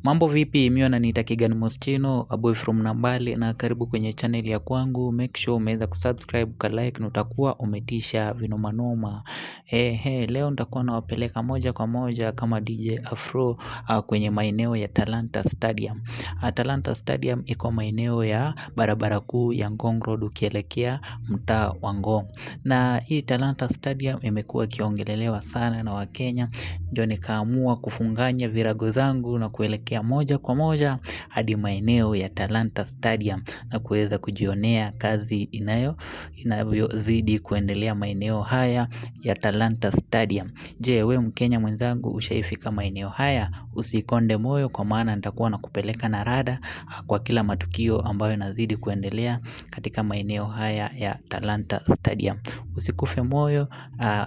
Mambo vipi, mimi wananiita Kigan Moschino, a boy from Nambale, na karibu kwenye channel ya kwangu. Make sure umeweza kusubscribe, like na utakuwa umetisha vinoma noma. Leo nitakuwa nawapeleka moja kwa moja kama DJ Afro kwenye maeneo ya Talanta Stadium. Talanta Stadium iko maeneo ya barabara kuu ya Ngong Road ukielekea mtaa wa Ngong. Na hii Talanta Stadium imekuwa ikiongelelewa sana na Wakenya, ndio nikaamua kufunganya virago zangu na kuelekea moja kwa moja hadi maeneo ya Talanta Stadium na kuweza kujionea kazi inavyozidi kuendelea maeneo haya ya Talanta Stadium. Je, we Mkenya mwenzangu ushaifika maeneo haya? Usikonde moyo, kwa maana nitakuwa nakupeleka na rada kwa kila matukio ambayo yanazidi kuendelea katika maeneo haya ya Talanta Stadium. Usikufe moyo,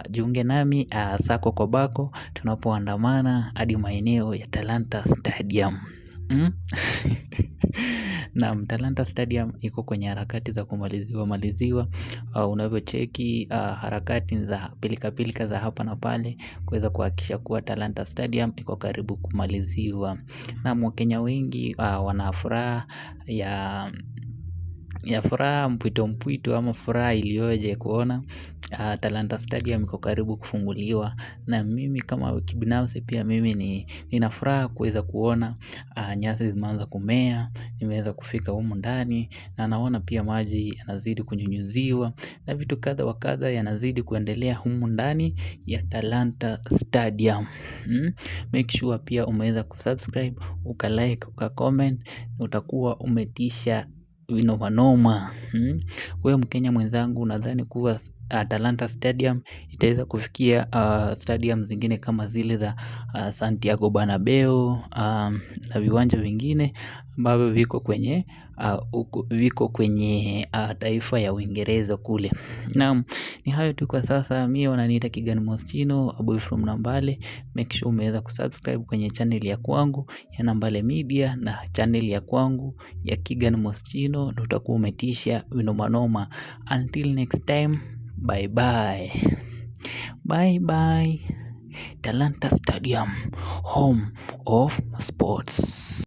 jiunge nami sako kwa bako tunapoandamana hadi maeneo ya Talanta Stadium. Naam, Talanta Stadium iko kwenye harakati za kumaliziwa. Unavyocheki harakati za pilika za hapa na pale kuweza kuhakikisha kuwa Talanta Stadium iko karibu kumaliziwa. Naam, Wakenya wengi wana furaha ya furaha mpwito ama furaha iliyoje kuona Talanta Stadium iko karibu kufunguliwa. Na mimi kama kibinafsi pia mimi nina furaha kuweza kuona nyasi zimeanza kumea, nimeweza kufika humu ndani na naona pia maji yanazidi kunyunyuziwa na vitu kadha wa kadha yanazidi kuendelea humu ndani ya Talanta Stadium. Make sure pia umeweza kusubscribe, ukalike, ukacomment, utakuwa umetisha vinoma noma. Wewe Mkenya mwenzangu unadhani kuwa Talanta Stadium itaweza kufikia stadium zingine kama zile za Santiago Bernabeu na viwanja vingine ambavyo viko kwenye taifa ya Uingereza kule? Naam, ni hayo tu kwa sasa. Mimi wananiita Kigan Moschino, a boy from Nambale. Make sure umeweza kusubscribe kwenye channel ya kwangu ya Nambale Media na channel ya kwangu ya Kigan Moschino, na utakuwa umetisha vinoma noma. Until next time, bye bye. Bye bye. Talanta Stadium, home of sports.